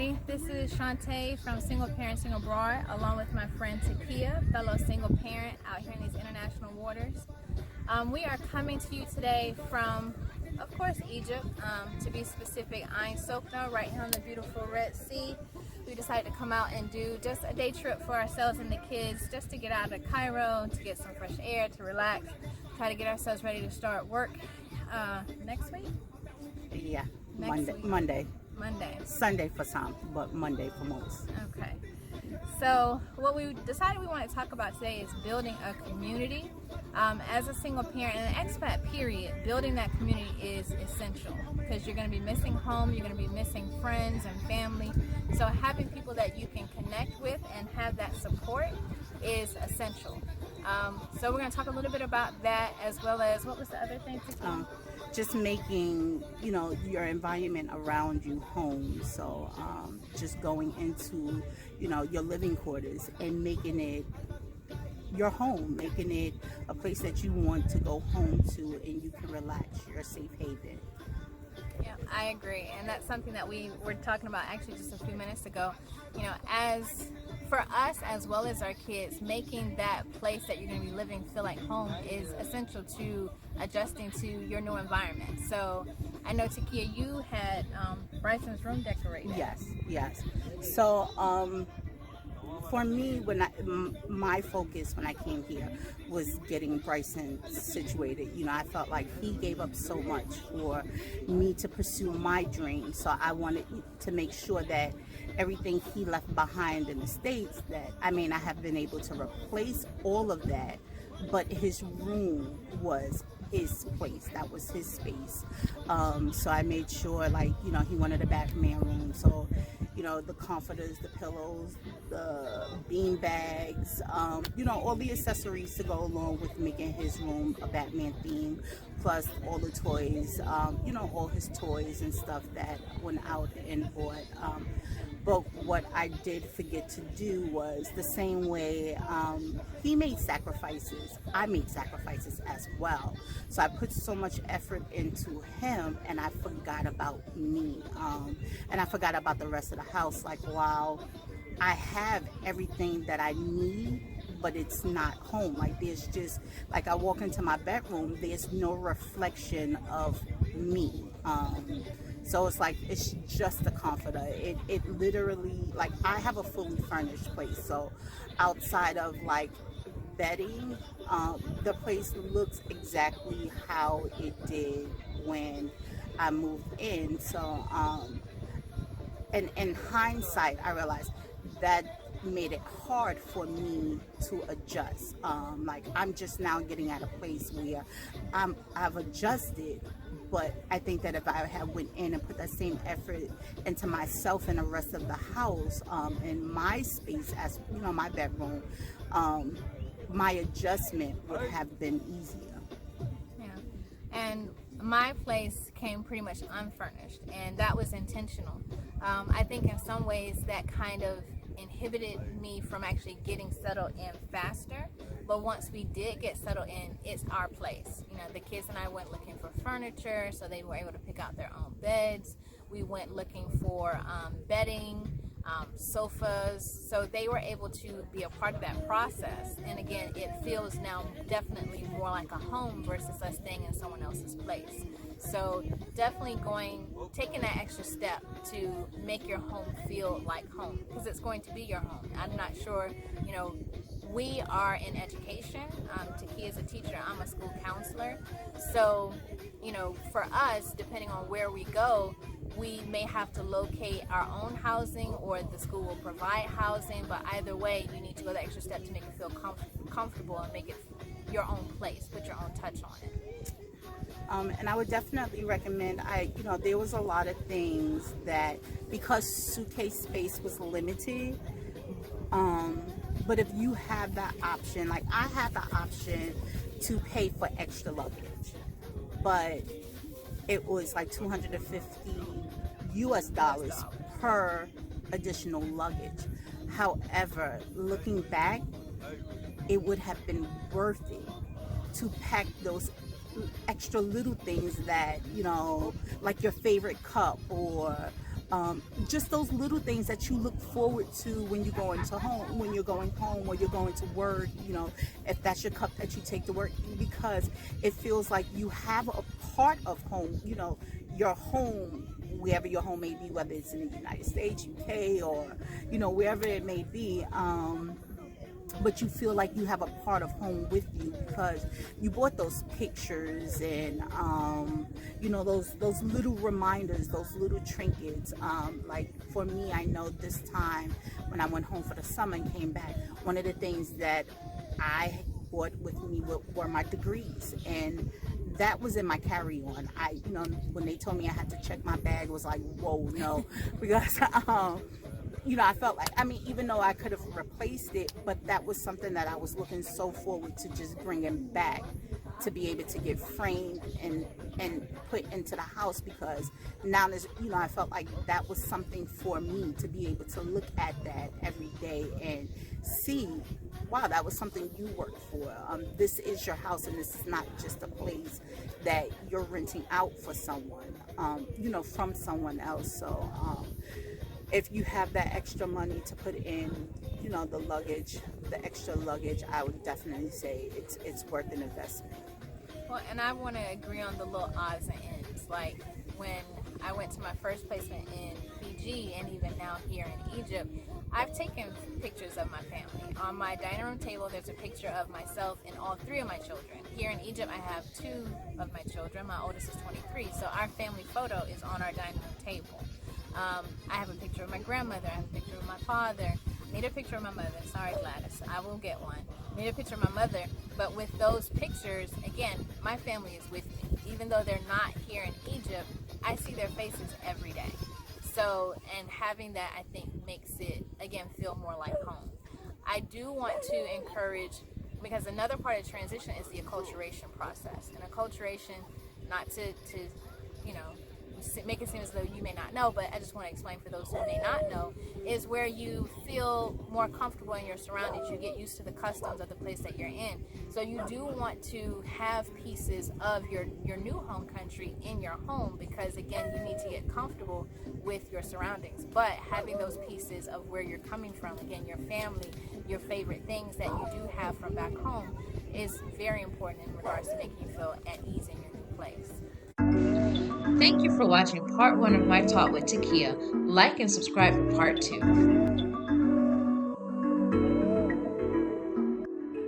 Hi, this is Chanté from Single Parent, Single Broad, along with my friend Takiyah, fellow single parent out here in these international waters. We are coming to you today from, of course, Egypt. To be specific, Ain Sokhna, right here on the beautiful Red Sea. We decided to come out and do just a day trip for ourselves and the kids, just to get out of Cairo, to get some fresh air, to relax, try to get ourselves ready to start work next week? Yeah, Next week. Monday. Sunday For some, but Monday for most. Okay. So what we decided we want to talk about today is building a community. As a single parent and an expat period, building that community is essential because you're going to be missing home, you're going to be missing friends and family. So having people that you can connect with and have that support is essential. So we're going to talk a little bit about that, as well as, what was the other thing? Just making, your environment around you home. So just going into, your living quarters and making it your home, making it a place that you want to go home to and you can relax, your safe haven. Yeah, I agree. And that's something that we were talking about actually just a few minutes ago. As for us as well as our kids, making that place that you're going to be living feel like home is essential to adjusting to your new environment. So I know, Takiyah, you had Bryson's room decorated. Yes. So for me, my focus when I came here was getting Bryson situated. I felt like he gave up so much for me to pursue my dream. So I wanted to make sure that everything he left behind in the States, that I have been able to replace all of that, but his room was his place. That was his space. So I made sure, he wanted a Batman room. So, the comforters, the pillows, the bean bags, all the accessories to go along with making his room a Batman theme, plus all the toys, all his toys and stuff that went out and bought. But what I did forget to do was the same way he made sacrifices, I made sacrifices as well. So I put so much effort into him and I forgot about me. And I forgot about the rest of the house. Like, wow, I have everything that I need, but it's not home. Like, there's just, like, I walk into my bedroom, there's no reflection of me. So it's like, it's just a comforter. It literally, like, I have a fully furnished place. So outside of bedding, the place looks exactly how it did when I moved in. So, and in hindsight, I realized that made it hard for me to adjust. I'm just now getting at a place where I've adjusted, but I think that if I had went in and put that same effort into myself and the rest of the house, in my space as my bedroom, my adjustment would have been easier. Yeah. And my place came pretty much unfurnished, and that was intentional. I think in some ways that kind of inhibited me from actually getting settled in faster. But once we did get settled in, it's our place. The kids and I went looking for furniture, so they were able to pick out their own beds. We went looking for bedding, sofas, so they were able to be a part of that process. And again, it feels now definitely more like a home versus us staying in someone else's place. So definitely taking that extra step to make your home feel like home, because it's going to be your home. I'm not sure, we are in education. Takiyah is a teacher, I'm a school counselor. So, for us, depending on where we go, we may have to locate our own housing, or the school will provide housing, but either way, you need to go the extra step to make it feel comfortable and make it your own place, put your own touch on it. And I would definitely recommend, there was a lot of things that, because suitcase space was limited, but if you have that option, like I had the option to pay for extra luggage, but it was like $250 US per additional luggage. However, looking back, it would have been worth it to pack those extra little things that, like your favorite cup or Just those little things that you look forward to when you're going home, or you're going to work, if that's your cup that you take to work, because it feels like you have a part of home, your home, wherever your home may be, whether it's in the United States, UK, or, wherever it may be. But you feel like you have a part of home with you because you bought those pictures and those little reminders, those little trinkets. Like for me, I know this time when I went home for the summer and came back, one of the things that I brought with me were my degrees, and that was in my carry-on. When they told me I had to check my bag, it was like, whoa, no, because I felt like, even though I could have replaced it, but that was something that I was looking so forward to just bringing back, to be able to get framed and put into the house, because now there's, I felt like that was something for me to be able to look at that every day and see, wow, that was something you worked for. This is your house, and this is not just a place that you're renting out for someone, from someone else. So, if you have that extra money to put in, the extra luggage, I would definitely say it's worth an investment. Well, and I want to agree on the little odds and ends. Like when I went to my first placement in Fiji, and even now here in Egypt, I've taken pictures of my family. On my dining room table, there's a picture of myself and all 3 of my children. Here in Egypt, I have 2 of my children. My oldest is 23, so our family photo is on our dining room table. I have a picture of my grandmother. I have a picture of my father. I need a picture of my mother. Sorry, Gladys. I will get one. I need a picture of my mother. But with those pictures, again, my family is with me. Even though they're not here in Egypt, I see their faces every day. So, and having that, I think, makes it, again, feel more like home. I do want to encourage, because another part of transition is the acculturation process. And acculturation, not to make it seem as though you may not know, but I just want to explain for those who may not know, is where you feel more comfortable in your surroundings. You get used to the customs of the place that you're in. So you do want to have pieces of your new home country in your home, because again, you need to get comfortable with your surroundings. But having those pieces of where you're coming from, again, your family, your favorite things that you do have from back home, is very important in regards to making you feel at ease in your new place. Thank you for watching part 1 of my talk with Takiyah. Like and subscribe for part 2.